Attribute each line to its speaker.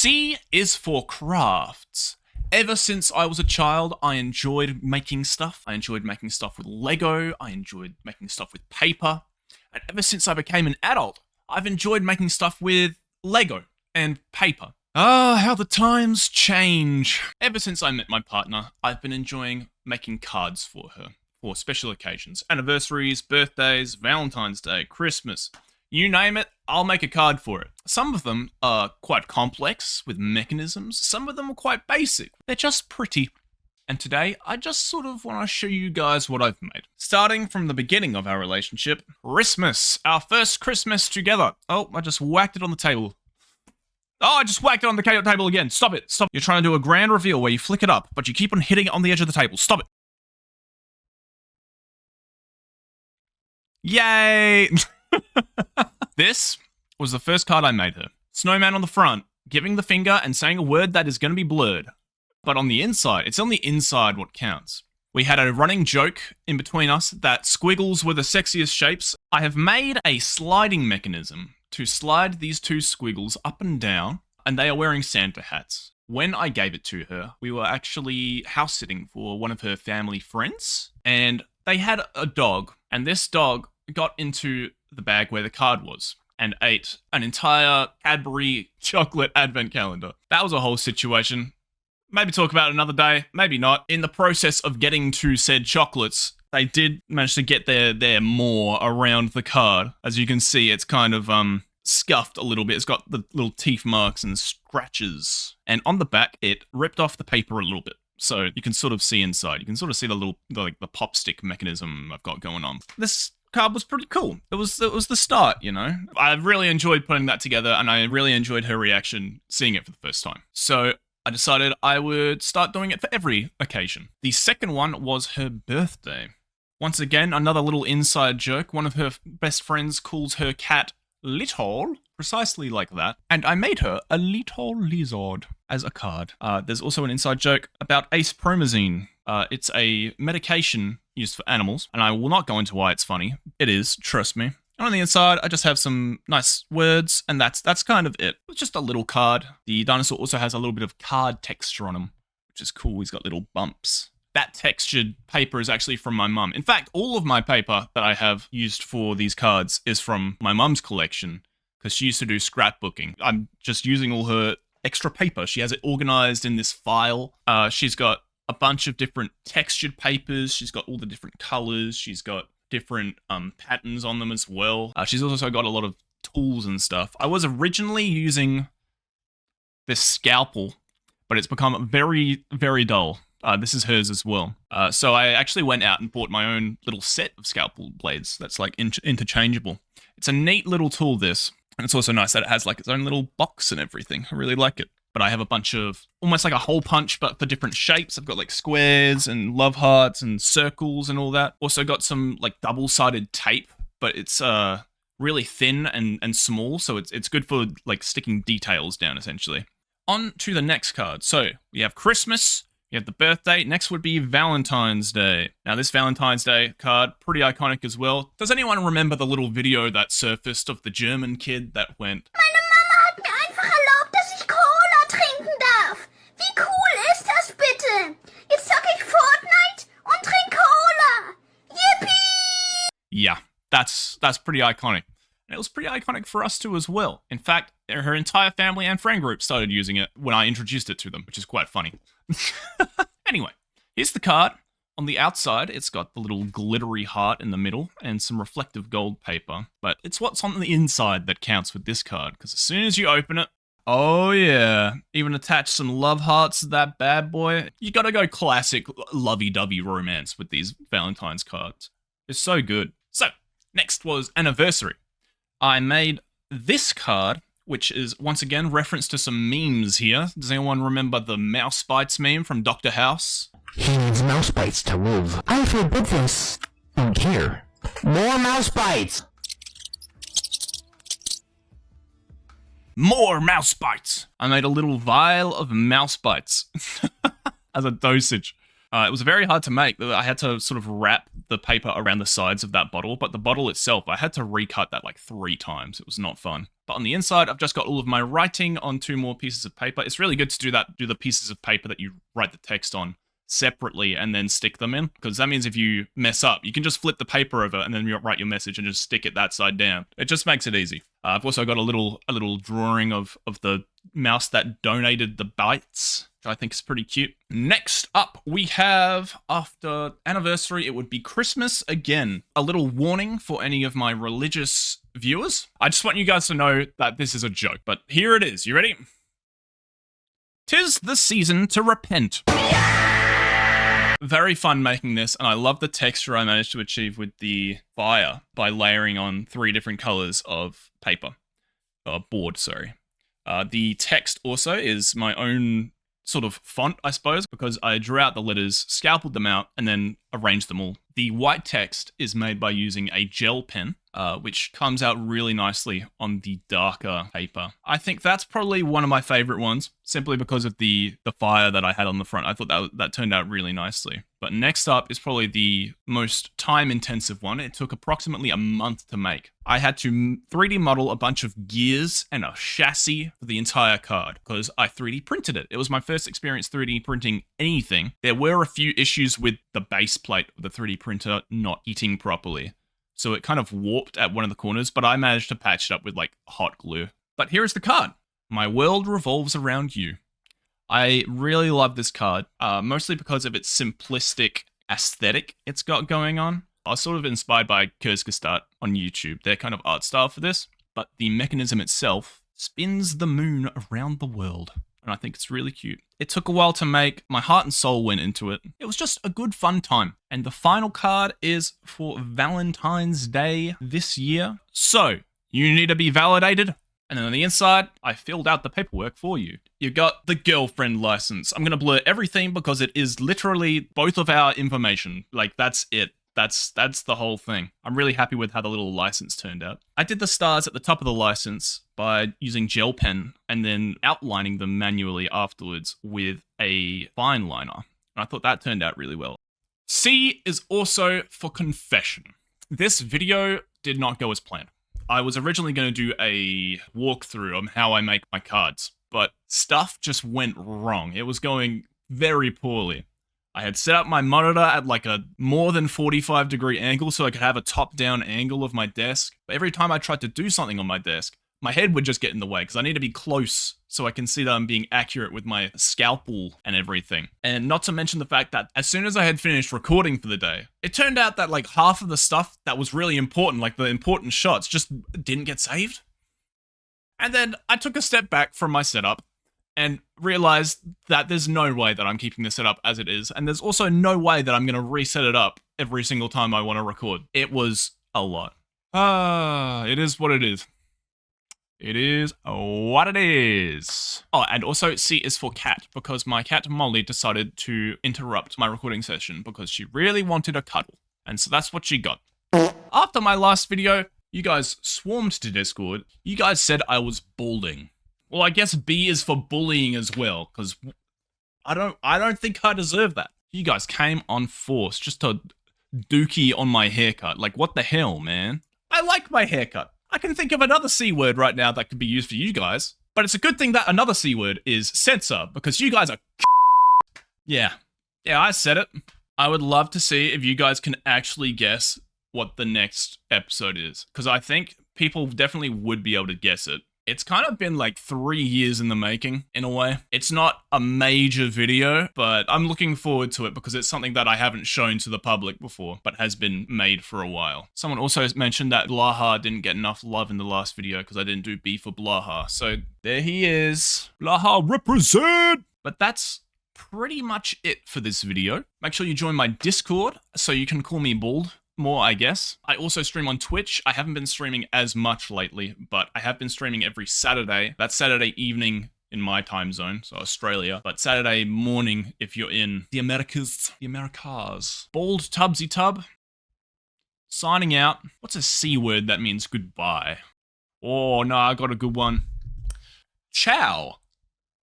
Speaker 1: C is for crafts. Ever since I was a child, I enjoyed making stuff. I enjoyed making stuff with Lego. I enjoyed making stuff with paper. And ever since I became an adult, I've enjoyed making stuff with Lego and paper. Ah, how the times change. Ever since I met my partner, I've been enjoying making cards for her for special occasions. Anniversaries, birthdays, Valentine's Day, Christmas. You name it, I'll make a card for it. Some of them are quite complex with mechanisms. Some of them are quite basic. They're just pretty. And today, I just sort of want to show you guys what I've made. Starting from the beginning of our relationship, Christmas, our first Christmas together. Oh, I just whacked it on the table. Oh, I just whacked it on the table again. Stop it. Stop. You're trying to do a grand reveal where you flick it up, but you keep on hitting it on the edge of the table. Stop it. Yay! This was the first card I made her. Snowman on the front, giving the finger and saying a word that is going to be blurred. But on the inside, it's on the inside what counts. We had a running joke in between us that squiggles were the sexiest shapes. I have made a sliding mechanism to slide these two squiggles up and down, and they are wearing Santa hats. When I gave it to her, we were actually house sitting for one of her family friends, and they had a dog, and this dog got into the bag where the card was and ate an entire Cadbury chocolate advent calendar. That was a whole situation. Maybe talk about it another day, maybe not. In the process of getting to said chocolates, they did manage to get their maw around the card. As you can see, it's kind of scuffed a little bit. It's got the little teeth marks and scratches. And on the back, it ripped off the paper a little bit. So you can sort of see inside. You can sort of see the pop stick mechanism I've got going on. This card was pretty cool. It was the start, you know? I really enjoyed putting that together, and I really enjoyed her reaction seeing it for the first time. So I decided I would start doing it for every occasion. The second one was her birthday. Once again, another little inside joke. One of her best friends calls her cat Little, precisely like that, and I made her a little lizard as a card. There's also an inside joke about Ace Promazine. It's a medication used for animals, and I will not go into why it's funny. It is, trust me. And on the inside, I just have some nice words, and that's kind of it. It's just a little card. The dinosaur also has a little bit of card texture on him, which is cool. He's got little bumps. That textured paper is actually from my mum. In fact, all of my paper that I have used for these cards is from my mum's collection, because she used to do scrapbooking. I'm just using all her extra paper. She has it organized in this file. She's got a bunch of different textured papers. She's got all the different colors. She's got different patterns on them as well. She's also got a lot of tools and stuff. I was originally using this scalpel, but it's become very, very dull. This is hers as well. So I actually went out and bought my own little set of scalpel blades that's like interchangeable. It's a neat little tool, this. And it's also nice that it has like its own little box and everything. I really like it. But I have a bunch of, almost like a hole punch, but for different shapes. I've got like squares and love hearts and circles and all that. Also got some like double-sided tape, but it's really thin and small. So it's good for like sticking details down, essentially. On to the next card. So we have Christmas. You have the birthday. Next would be Valentine's Day. Now, this Valentine's Day card, pretty iconic as well. Does anyone remember the little video that surfaced of the German kid that went,
Speaker 2: Meine Mama hat mir einfach erlaubt, dass ich Cola trinken darf. Wie cool ist das bitte? Jetzt zocke ich Fortnite und trinke Cola. Yippee!
Speaker 1: yeah, that's pretty iconic. And it was pretty iconic for us too as well. In fact, her entire family and friend group started using it when I introduced it to them, which is quite funny. Anyway, here's the card. On the outside, it's got the little glittery heart in the middle and some reflective gold paper. But it's what's on the inside that counts with this card, because as soon as you open it, oh yeah, even attach some love hearts to that bad boy. You gotta go classic lovey-dovey romance with these Valentine's cards. It's so good. So, next was Anniversary. I made this card, which is, once again, reference to some memes here. Does anyone remember the Mouse Bites meme from Dr. House?
Speaker 3: He needs mouse bites to live. I forbid this. And here, more mouse bites.
Speaker 1: More mouse bites! I made a little vial of mouse bites as a dosage. It was very hard to make. I had to sort of wrap the paper around the sides of that bottle, but the bottle itself, I had to recut that like 3 times. It was not fun. But on the inside, I've just got all of my writing on 2 more pieces of paper. It's really good to do the pieces of paper that you write the text on separately and then stick them in, because that means if you mess up, you can just flip the paper over and then you write your message and just stick it that side down. It just makes it easy. I've also got a little drawing of the mouse that donated the bites, which I think is pretty cute. Next up, we have, after anniversary, it would be Christmas again. A little warning for any of my religious viewers. I just want you guys to know that this is a joke, but here it is. You ready? 'Tis the season to repent. Very fun making this, and I love the texture I managed to achieve with the fire by layering on 3 different colors of paper. Board, sorry. The text also is my own sort of font, I suppose, because I drew out the letters, scalpeled them out, and then arranged them all. The white text is made by using a gel pen, which comes out really nicely on the darker paper. I think that's probably one of my favorite ones, simply because of the fire that I had on the front. I thought that turned out really nicely. But next up is probably the most time-intensive one. It took approximately a month to make. I had to 3D model a bunch of gears and a chassis for the entire card, because I 3D printed it. It was my first experience 3D printing anything. There were a few issues with the base plate of the 3D printer not heating properly, so it kind of warped at one of the corners, but I managed to patch it up with like hot glue. But here is the card. My world revolves around you. I really love this card, mostly because of its simplistic aesthetic it's got going on. I was sort of inspired by Kurzgesagt on YouTube, their kind of art style for this, but the mechanism itself spins the moon around the world, and I think it's really cute. It took a while to make. My heart and soul went into it. It was just a good fun time. And the final card is for Valentine's Day this year. So, you need to be validated. And then on the inside, I filled out the paperwork for you. You got the girlfriend license. I'm going to blur everything because it is literally both of our information. Like, that's it. That's the whole thing. I'm really happy with how the little license turned out. I did the stars at the top of the license by using gel pen and then outlining them manually afterwards with a fine liner. And I thought that turned out really well. C is also for confession. This video did not go as planned. I was originally going to do a walkthrough on how I make my cards, but stuff just went wrong. It was going very poorly. I had set up my monitor at like a more than 45-degree angle so I could have a top-down angle of my desk. But every time I tried to do something on my desk, my head would just get in the way because I need to be close so I can see that I'm being accurate with my scalpel and everything. And not to mention the fact that as soon as I had finished recording for the day, it turned out that like half of the stuff that was really important, like the important shots, just didn't get saved. And then I took a step back from my setup and realized that there's no way that I'm keeping the setup as it is, and there's also no way that I'm going to reset it up every single time I want to record. It was a lot. It is what it is. It is what it is. Oh, and also C is for cat, because my cat Molly decided to interrupt my recording session because she really wanted a cuddle. And so that's what she got. After my last video, you guys swarmed to Discord. You guys said I was balding. Well, I guess B is for bullying as well, because I don't think I deserve that. You guys came on force just to dookie on my haircut. Like, what the hell, man? I like my haircut. I can think of another C word right now that could be used for you guys. But it's a good thing that another C word is censor, because you guys are Yeah, I said it. I would love to see if you guys can actually guess what the next episode is, because I think people definitely would be able to guess it. It's kind of been like 3 years in the making, in a way. It's not a major video, but I'm looking forward to it because it's something that I haven't shown to the public before, but has been made for a while. Someone also mentioned that Blaha didn't get enough love in the last video because I didn't do B for Blaha. So there he is. Blaha represent! But that's pretty much it for this video. Make sure you join my Discord so you can call me Bald more, I guess. I also stream on Twitch. I haven't been streaming as much lately, but I have been streaming every Saturday. That's Saturday evening in my time zone, so Australia, but Saturday morning if you're in the Americas. Bald Tubsy Tub. Signing out. What's a C word that means goodbye? Oh, no, I got a good one. Ciao.